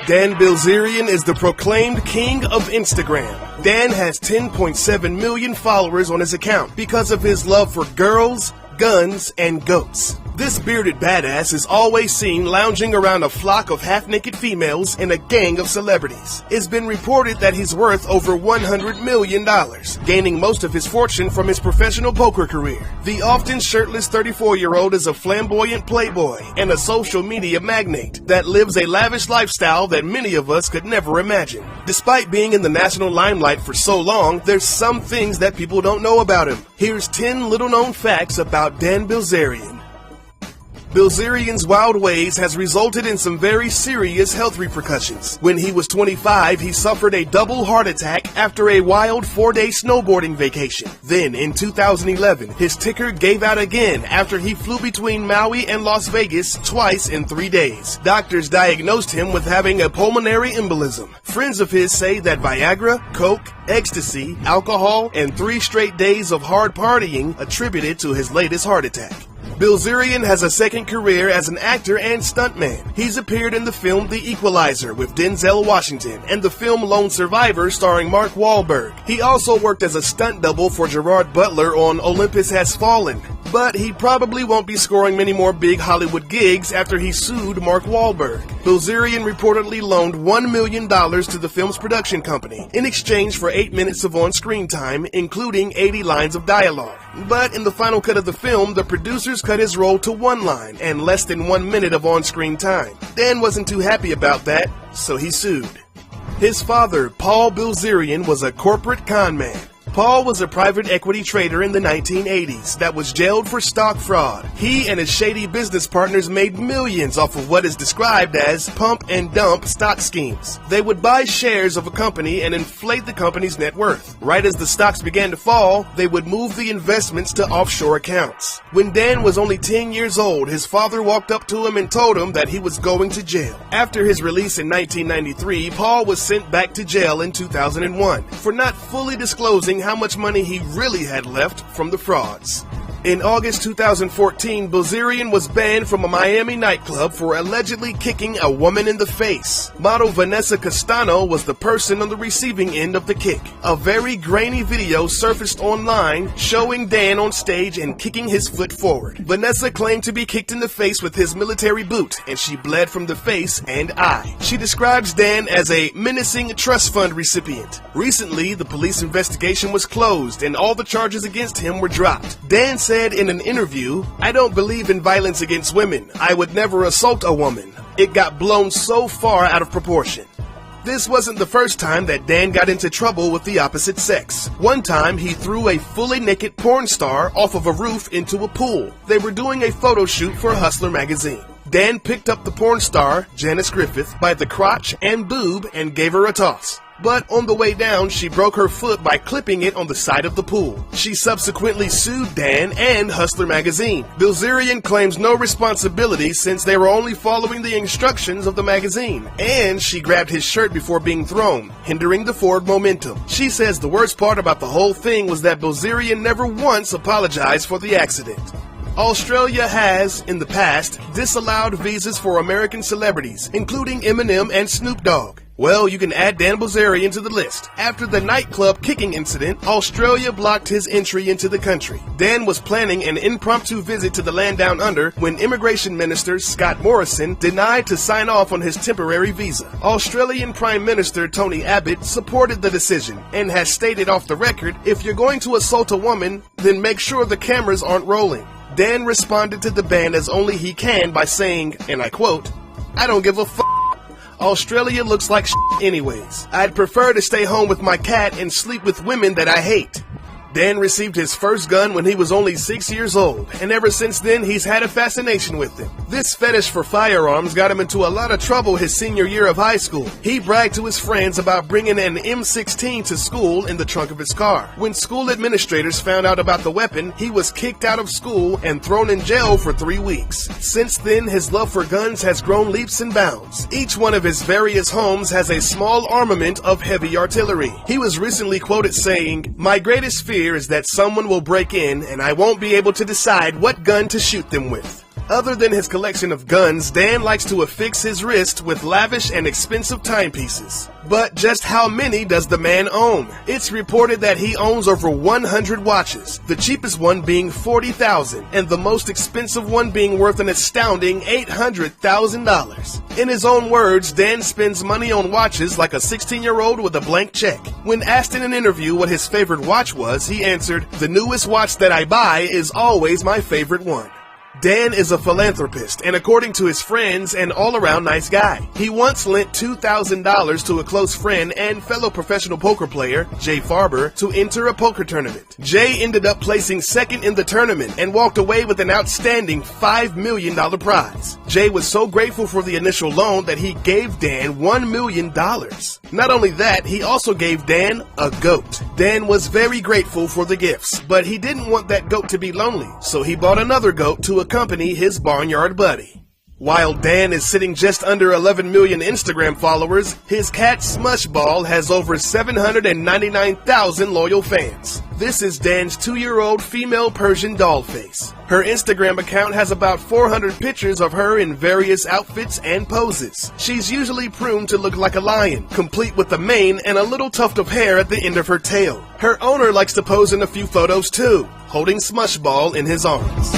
Dan Berzzelian is the proclaimed king of Instagram. Dan has 10.7 million followers on his account because of his love for girls, guns, and goats. This bearded badass is always seen lounging around a flock of half-naked females and a gang of celebrities. It's been reported that he's worth over $100 million, gaining most of his fortune from his professional poker career. The often shirtless 34-year-old is a flamboyant playboy and a social media magnate that lives a lavish lifestyle that many of us could never imagine. Despite being in the national limelight for so long, there's some things that people don't know about him. Here's 10 little-known facts about Dan Berzzelian. Berzzelian's wild ways has resulted in some very serious health repercussions. When he was 25, he suffered a double heart attack after a wild 4-day snowboarding vacation. Then, in 2011, his ticker gave out again after he flew between Maui and Las Vegas twice in 3 days. Doctors diagnosed him with having a pulmonary embolism. Friends of his say that Viagra, coke, ecstasy, alcohol, and 3 straight days of hard partying attributed to his latest heart attack. Berzzelian has a second career as an actor and stuntman. He's appeared in the film The Equalizer with Denzel Washington and the film Lone Survivor starring Mark Wahlberg. He also worked as a stunt double for Gerard Butler on Olympus Has Fallen. But he probably won't be scoring many more big Hollywood gigs after he sued Mark Wahlberg. Berzzelian reportedly loaned $1 million to the film's production company in exchange for 8 minutes of on-screen time, including 80 lines of dialogue. But in the final cut of the film, the producers cut his role to 1 line and less than 1 minute of on-screen time. Dan wasn't too happy about that, so he sued. His father, Paul Berzzelian, was a corporate con man. Paul was a private equity trader in the 1980s that was jailed for stock fraud. He and his shady business partners made millions off of what is described as pump and dump stock schemes. They would buy shares of a company and inflate the company's net worth. Right as the stocks began to fall, they would move the investments to offshore accounts. When Dan was only 10 years old, his father walked up to him and told him that he was going to jail. After his release in 1993, Paul was sent back to jail in 2001 for not fully disclosing how much money he really had left from the frauds. In August 2014, Berzzelian was banned from a Miami nightclub for allegedly kicking a woman in the face. Model Vanessa Castano was the person on the receiving end of the kick. A very grainy video surfaced online showing Dan on stage and kicking his foot forward. Vanessa claimed to be kicked in the face with his military boot, and she bled from the face and eye. She describes Dan as a menacing trust fund recipient. Recently, the police investigation was closed and all the charges against him were dropped. Dan said in an interview, "I don't believe in violence against women. I would never assault a woman. It got blown so far out of proportion." This wasn't the first time that Dan got into trouble with the opposite sex. One time, he threw a fully naked porn star off of a roof into a pool. They were doing a photo shoot for Hustler magazine. Dan picked up the porn star, Janice Griffith, by the crotch and boob and gave her a toss. But on the way down, she broke her foot by clipping it on the side of the pool. She subsequently sued Dan and Hustler magazine. Berzzelian claims no responsibility since they were only following the instructions of the magazine. And she grabbed his shirt before being thrown, hindering the forward momentum. She says the worst part about the whole thing was that Berzzelian never once apologized for the accident. Australia has, in the past, disallowed visas for American celebrities, including Eminem and Snoop Dogg. Well, you can add Dan Berzzelian to the list. After the nightclub kicking incident, Australia blocked his entry into the country. Dan was planning an impromptu visit to the land down under when Immigration Minister Scott Morrison denied to sign off on his temporary visa. Australian Prime Minister Tony Abbott supported the decision and has stated off the record, "If you're going to assault a woman, then make sure the cameras aren't rolling." Dan responded to the ban as only he can by saying, and I quote, "I don't give a f***. Australia looks like shit anyways. I'd prefer to stay home with my cat and sleep with women that I hate." Dan received his first gun when he was only 6 years old, and ever since then he's had a fascination with them. This fetish for firearms got him into a lot of trouble his senior year of high school. He bragged to his friends about bringing an M16 to school in the trunk of his car. When school administrators found out about the weapon, he was kicked out of school and thrown in jail for 3 weeks. Since then, his love for guns has grown leaps and bounds. Each one of his various homes has a small armament of heavy artillery. He was recently quoted saying, "My greatest fear is that someone will break in and I won't be able to decide what gun to shoot them with." Other than his collection of guns, Dan likes to affix his wrist with lavish and expensive timepieces. But just how many does the man own? It's reported that he owns over 100 watches, the cheapest one being $40,000, and the most expensive one being worth an astounding $800,000. In his own words, Dan spends money on watches like a 16-year-old with a blank check. When asked in an interview what his favorite watch was, he answered, "The newest watch that I buy is always my favorite one." Dan is a philanthropist and, according to his friends, an all-around nice guy. He once lent $2,000 to a close friend and fellow professional poker player, Jay Farber, to enter a poker tournament. Jay ended up placing second in the tournament and walked away with an outstanding $5 million prize. Jay was so grateful for the initial loan that he gave Dan $1 million. Not only that, he also gave Dan a goat. Dan was very grateful for the gifts, but he didn't want that goat to be lonely, so he bought another goat to accompany his barnyard buddy. While Dan is sitting just under 11 million Instagram followers, his cat Smushball has over 799,000 loyal fans. This is Dan's 2-year-old female Persian doll face. Her Instagram account has about 400 pictures of her in various outfits and poses. She's usually pruned to look like a lion, complete with a mane and a little tuft of hair at the end of her tail. Her owner likes to pose in a few photos too, holding Smushball in his arms.